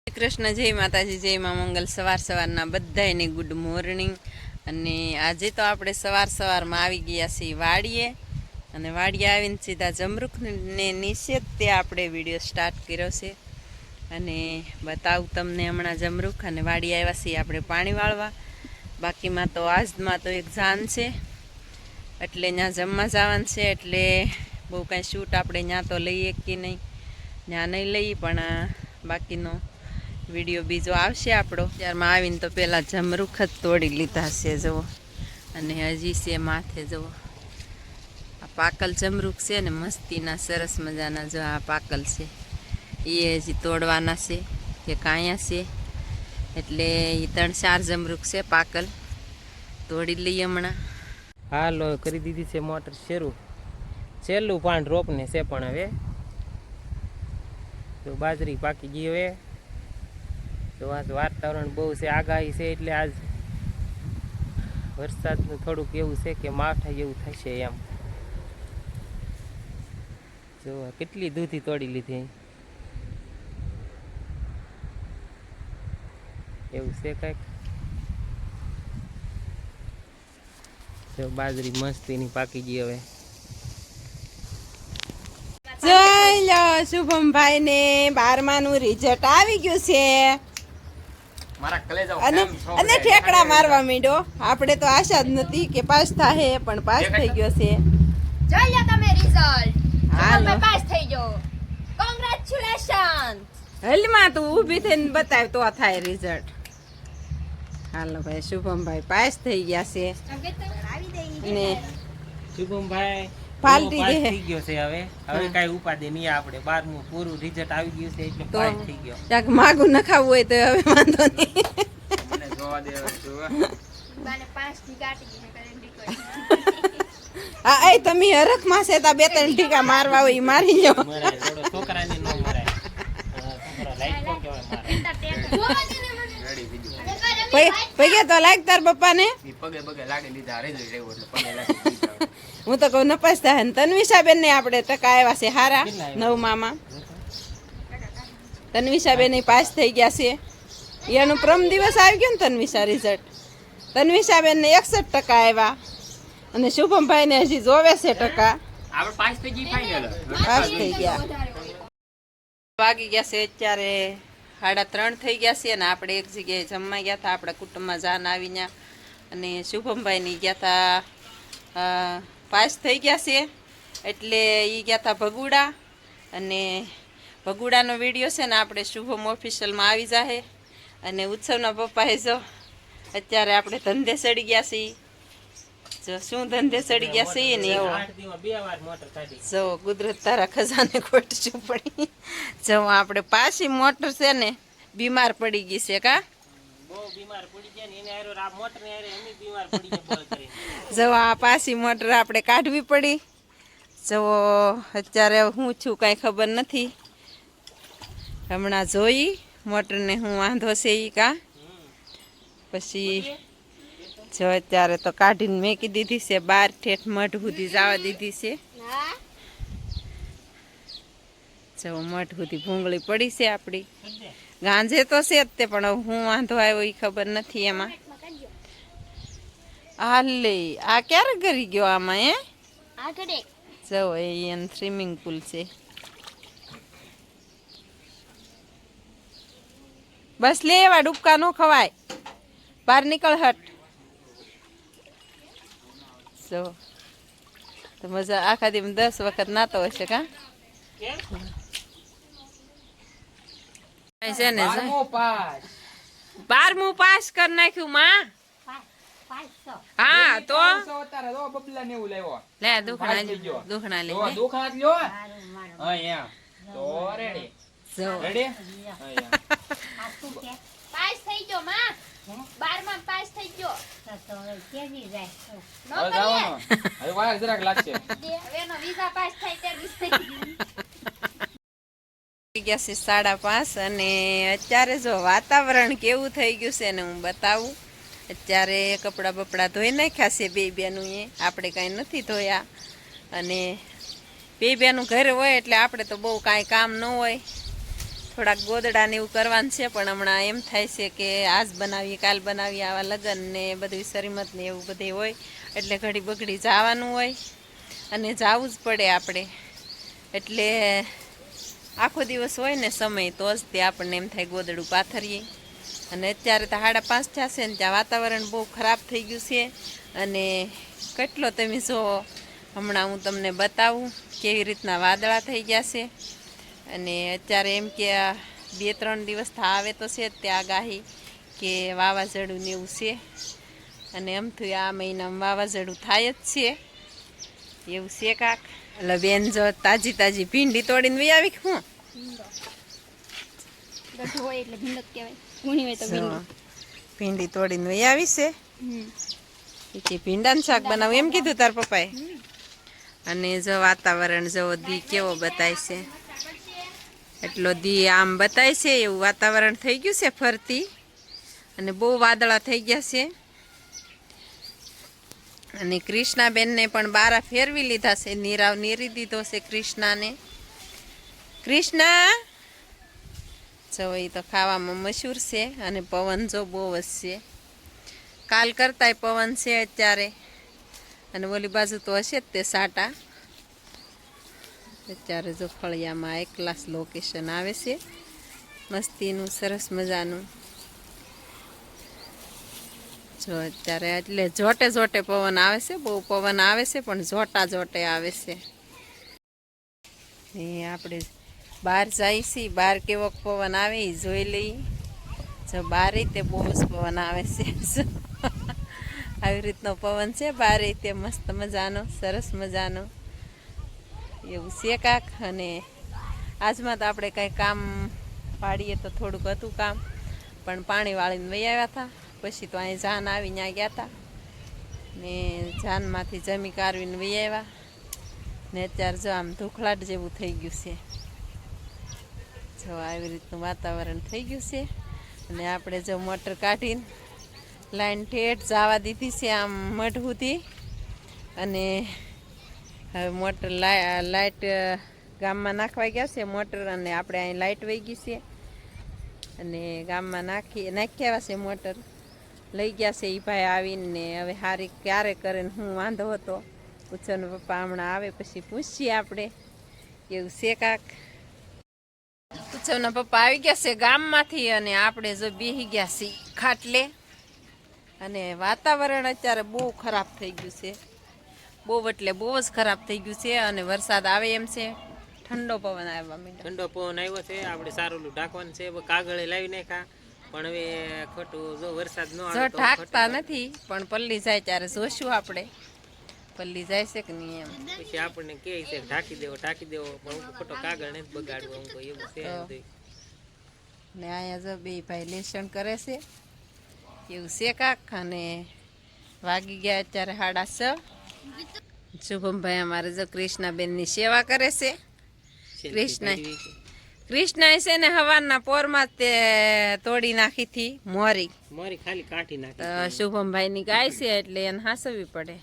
શ્રી કૃષ્ણ, જય માતાજી, જય મા મંગલ. સવારના બધાને ગુડ મોર્નિંગ. અને આજે તો આપણે સવારમાં આવી ગયા છીએ વાડીએ, અને વાડીએ આવીને સીધા જમરૂખને નિષેધ તે આપણે વિડીયો સ્ટાર્ટ કર્યો છે. અને બતાવું તમને હમણાં જમરૂખ. અને વાડીએ આવ્યા છીએ આપણે પાણી વાળવા. બાકીમાં તો આજમાં તો એક જાન છે, એટલે ત્યાં જમવા જવાનું છે, એટલે બહુ કાંઈ શૂટ આપણે ત્યાં તો લઈએ કે નહીં, ત્યાં નહીં લઈએ, પણ બાકીનો વિડીયો બીજો આવશે આપણો. ત્યારમાં આવીને તો પહેલાં જમરૂખ જ તોડી લીધા છે જુઓ. અને હજી છે માથે જુઓ, આ પાકલ જમરૂખ છે ને, મસ્તીના સરસ મજાના. જો આ પાકલ છે એ હજી તોડવાના છે કે કાંયા છે, એટલે એ 3-4 જમરૂખ છે પાકલ, તોડી લઈએ હમણાં. હાલો કરી દીધી છે મોટર શરૂ. છેલ્લું પાન રોપને છે, પણ હવે તો બાજરી પાકી ગઈ. હવે તો આજ વાતાવરણ બહુ છે, આગાહી છે, એટલે આજ વરસાદનું થોડુંક એવું છે કે માવઠા જેવું થશે એમ. જો કેટલી દૂધી તોડી લીધી એવું છે કંઈક. જો બાજરી મસ્તીની પાકી ગઈ. હવે જોઈ લો, શુભમભાઈ ને 12માનું રિઝલ્ટ આવી ગયું છે. અને ઠેકડા મારવા માંડ્યો. આપણે તો આશા જ નથી કે પાસ થાય, પણ પાસ થઈ ગયો છે. જોઈ લો તમે રિઝલ્ટ. હાલો પાસ થઈ ગયો. કોંગ્રેચ્યુલેશન. હલમાં તું ઊભી થઈને બતાવ તો થાય રિઝલ્ટ. હાલો ભાઈ, શુભમભાઈ પાસ થઈ ગયા છે. અને શુભમભાઈ પાલટી દે થઈ ગયો છે. હવે કઈ ઉપાધિ નહીં. આપણે 12મું પૂરું રિઝલ્ટ આવી ગયું છે, એટલે પાસ થઈ ગયો. ક્યાંક માગું ન ખાવું હોય તો હવે વાંધો નહીં. મને જોવા દે બાને 5 થી કાટી દીધા કરેન્ડી કરી. હા, એ તમે હરખમાં છે તા 2-3 ટીકા મારવા હોય મારી લો. મરાય થોડો છોકરાને ન મરાય. છોકરો લાઈટ કો કેવાય મારે. જોવા દે ને મને. પગે તો લાગ તાર પપ્પાને. પગે લાગી લીધા રિઝલ્ટ એવું, એટલે પગે લાગી દીધા. હું તો કહું નપાસ થાય ને. તન્વિષાબેન ને આપણે ટકા આવ્યા છે હારા 9મામાં. તન્વિષાબેન પાસ થઈ ગયા છે. એનું પ્રમ દિવસ આવી ગયો ને તન્વિષા રિઝલ્ટ. તન્વિષાબેન ને 61% આવ્યા, અને શુભમભાઈ ને હજી જોવે છે ટકા. આપણે પાસ થઈ ગઈ ફાઇનલ. પાસ થઈ ગયા. વાગી ગયા છે અત્યારે 3:30 થઈ ગયા છે. અને આપણે એક જગ્યાએ જમવા ગયા હતા, આપણા કુટુંબમાં જાન આવી ગયા, અને શુભમભાઈ ની ગયા હતા પાસ થઈ ગયા છે, એટલે એ ગયા હતા ભગુડા. અને ભગુડાનો વિડીયો છે ને આપણે શુભમ ઓફિશિયલમાં આવી જાહે. અને ઉત્સવના પપ્પાએ જો અત્યારે આપણે ધંધે ચડી ગયા છીએ. જો શું ધંધે ચડી ગયા છીએ ને એવો. જો કુદરત તારા ખજાને ખોટશું પડી. જો આપણે પાછી મોટર છે ને બીમાર પડી ગઈ છે. કા જો આ પાછી મોટર આપણે કાઢવી પડી. જો અત્યારે હું છું કાંઈ ખબર નથી. હમણાં જોઈ મોટરને હું વાંધો છે એ કા. પછી જો અત્યારે તો કાઢીને મેકી દીધી છે બહાર, ઠેઠ મઢ સુધી જવા દીધી છે. જો મઢ સુધી ભૂંગળી પડી છે આપણી. ગાંજે તો છે જ તે, પણ હું વાંધો આવ્યો એ ખબર નથી એમાં. હાલે આ ક્યારે કરી ગયો આમાં? જો એ સ્વિમિંગ પુલ છે. બસ લે, એવા ડૂબકા ન ખવાય. બહાર નીકળ હટ. જો તો મજા આખા દી 10 વખત નાતો હશે કા. છે ને 12મું પાસ કરી નાખ્યું માં. હા તો લે દુખણા લે. પાસ થઈ ગયો માં. 12માં પાસ થઈ ગયો. તો હવે કેવી જાય? હવે વાર જરાક લાગશે. હવે નો વિઝા પાસ થાય તે દિવસે. ગયા છે 5:30. અને અત્યારે જો વાતાવરણ કેવું થઈ ગયું છે ને હું બતાવું. અત્યારે કપડાં બપડા ધોઈ નાખ્યા છે બેનું. આપણે કાંઈ નથી ધોયા. અને બેનું ઘરે હોય એટલે આપણે તો બહુ કાંઈ કામ ન હોય. થોડાક ગોદડા ને એવું કરવાનું છે, પણ હમણાં એમ થાય છે કે આજ બનાવીએ કાલ બનાવીએ, આવા લગ્ન ને બધું શરીમત ને એવું બધું હોય એટલે ઘડી બગડી જવાનું હોય અને જવું જ પડે આપણે. એટલે આખો દિવસ હોય ને સમય તો જ તે આપણને એમ થાય ગોદડું પાથરીએ. અને અત્યારે તો 5:30 થયા છે ને ત્યાં વાતાવરણ બહુ ખરાબ થઈ ગયું છે. અને કેટલો તમે જો હમણાં હું તમને બતાવું કેવી રીતના વાદળા થઈ ગયા છે. અને અત્યારે એમ કે 2-3 દિવસ આવે તો છે તે આગાહી કે વાવાઝોડું ને એવું છે. અને આમથી આ મહિનામાં વાવાઝોડું થાય જ છે એવું છે કાક. એટલે બેન જો તાજી તાજી ભીંડી તોડીને વી આવી હું ગઢ હોય એટલે ભીંડો કહેવાય, ગુણી હોય તો ભીંડી. ભીંડી તોડીને વી આવી છે કે ભીંડાનું શાક બનાવું એમ કીધું તાર પપ્પાએ. અને જો વાતાવરણ જો દી કેવો બતાય છે, એટલો દી આમ બતાય છે એવું વાતાવરણ થઈ ગયું છે ફરતી. અને બહુ વાદળા થઈ ગયા છે. અને કૃષ્ણાબેનને પણ બારા ફેરવી લીધા છે, નીરાવ નીરી દીધો છે કૃષ્ણાને. કૃષ્ણા જો એ તો ખાવામાં મશહૂર છે. અને પવન જો બહુ જ છે, કાલ કરતાંય પવન છે અત્યારે. અને ઓલી બાજુ તો હશે જ તે સાટા. અત્યારે જો ફળિયામાં એક ક્લાસ લોકેશન આવે છે મસ્તીનું સરસ મજાનું. જો અત્યારે એટલે જોટે જોટે પવન આવે છે, બહુ પવન આવે છે પણ જોટા જોટે આવે છે. એ આપણે બહાર જઈએ છીએ, બહાર કેવો પવન આવે એ જોઈ લઈએ. જો બહાર તે બહુ જ પવન આવે છે. આવી રીતનો પવન છે બહાર તે મસ્ત મજાનો સરસ મજાનો એવું છે કાક. અને આજમાં તો આપણે કાંઈ કામ પાડીએ તો થોડુંક હતું કામ, પણ પાણી વાળીને વહી આવ્યા હતા. પછી તો અહીં જાન આવી ત્યાં ગયા હતા ને જાનમાંથી જમી કારવીને વહી આવ્યા. ને અત્યારે જો આમ ધૂખલાટ જેવું થઈ ગયું છે. જો આવી રીતનું વાતાવરણ થઈ ગયું છે. અને આપણે જો મોટર કાઢીને લાઈન ઠેઠ જવા દીધી છે આમ મઢ સુધી. અને હવે મોટર લાઇટ ગામમાં નાખવા ગયા છે મોટર. અને આપણે અહીં લાઇટ વહી ગઈ છે. અને ગામમાં નાખ્યા છે મોટર. લઈ ગયા છે એ ભાઈ આવીને. હવે હારી ક્યારે કરે ને હું વાંધો હતો પૂછોને પપ્પા હમણાં આવે પછી પૂછીએ આપણે એવું છે કાક. પૂછવના પપ્પા આવી ગયા છે ગામમાંથી. અને આપણે જો બેસી ગયા છીએ ખાટલે. અને વાતાવરણ અત્યારે બહુ ખરાબ થઈ ગયું છે, બહુ એટલે બહુ જ ખરાબ થઈ ગયું છે. અને વરસાદ આવે એમ છે. ઠંડો પવન આવવા માંડ્યો. ઠંડો પવન આવ્યો છે. આપણે સારું ઢાંકવાનું છે, કાગળે લાવી નાખ્યા. પણ હવે ખોટું જો વરસાદ ન આવે જો તો ઢાંકતા નથી, પણ પલ્લી જાય ત્યારે જોશું આપણે પલ્લી જાય છે કે નહીં એમ. પછી આપણને કહે છે ઢાંકી દેવો પણ હું ખોટો કાગળ નથી બગાડવો. હું એવું છે ને અહીંયા જો બે ભાઈ લેસન કરે છે એવું છે કાક. અને વાગી ગયા અત્યારે 6:30. શુભમભાઈ અમારે જો કૃષ્ણાબેનની સેવા કરે છે. કૃષ્ણ છે ને હવારના પોરમાં તે તોડી નાખી હતી મોરી ખાલી કાઢી નાખી. શુભમભાઈ ની ગાય છે એટલે એને હાસવી પડે.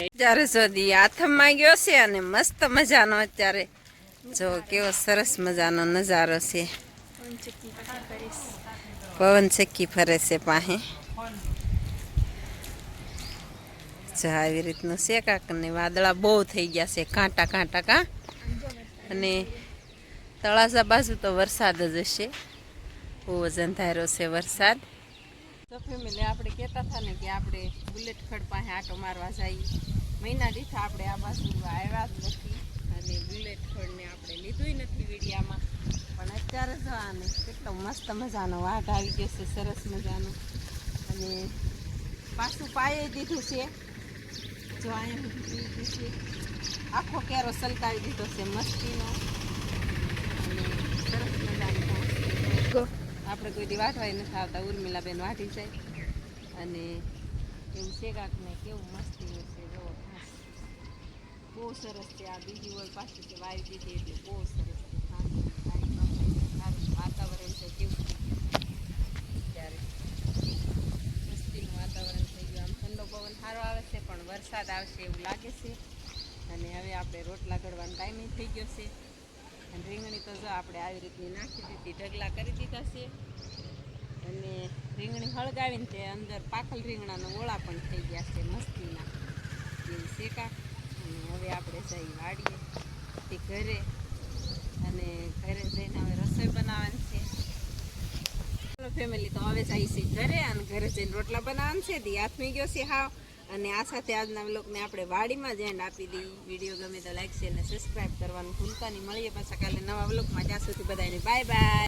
અત્યારે સુધી હાથમાં ગયો છે. અને મસ્ત મજાનો અત્યારે જો કેવો સરસ મજાનો નજારો છે. પવન ચક્કી ફરે છે પાસે. આવી રીતનું છે કાક. ને વાદળા બહુ થઈ ગયા છે, કાંટા કાંટા કા. અને તળાજા બાજુ તો વરસાદ જ હશે, બહુ જ અંધારો છે વરસાદ. તો ફેમિલી આપણે કહેતા હતા ને કે આપણે બુલેટ ખડ પાસે આટો મારવા જઈએ. મહિના દીઠા આપણે આ બાજુ આવ્યા જ નથી. અને બુલેટ ખડને આપણે લીધું નથી વિડીયામાં. પણ અત્યારે જો આને કેટલો મસ્ત મજાનો વાઘ આવી ગયો છે, સરસ મજાનો. અને પાછું પાયે દીધું છે. જો અહીંયા છે આખો કેરો સલકાવી દીધો છે મસ્તીનો. અને સરસ મજાનો આપણે કોઈ દી વાટવાય નથી આવતા. ઉર્મિલાબેન વાટી જાય. અને એવું છે કાક ને કેવું મસ્તી છે. જો ઘાસ બહુ સરસ છે. આ બીજી ઓળ પાછી છે વાવી દીધી એટલે બહુ સરસ છે. વાતાવરણ છે કેવું ત્યારે મસ્તીનું વાતાવરણ થઈ ગયું. આમ ઠંડો પવન સારો આવે છે, પણ વરસાદ આવશે એવું લાગે છે. અને હવે આપણે રોટલા ઘડવાનો ટાઈમ થઈ ગયો છે. અને રીંગણી તો જો આપણે આવી રીતની નાખી દીધી, ઢગલા કરી દીધા છે. અને રીંગણી હળગાવીને તે અંદર પાકલ રીંગણાના ઓળા પણ થઈ ગયા છે મસ્તીના એવી શેકા. અને હવે આપણે જઈ વાડીએ તે ઘરે, અને ઘરે જઈને હવે રસોઈ બનાવવાની છે. ચાલો ફેમિલી, તો હવે જાય છે ઘરે, અને ઘરે જઈને રોટલા બનાવવાનું છે. દી હાથમી ગયો છે હાવ. અને આ સાથે આજના વ્લોગને આપણે વાડીમાં જ એન્ડ આપી દઈએ. વિડીયો ગમે તો લાઈક શેર અને સબસ્ક્રાઈબ કરવાનું ભૂલતા નહીં. મળીએ પાછા કાલે નવા વ્લોગમાં. ત્યાં સુધી બધાને બાય બાય.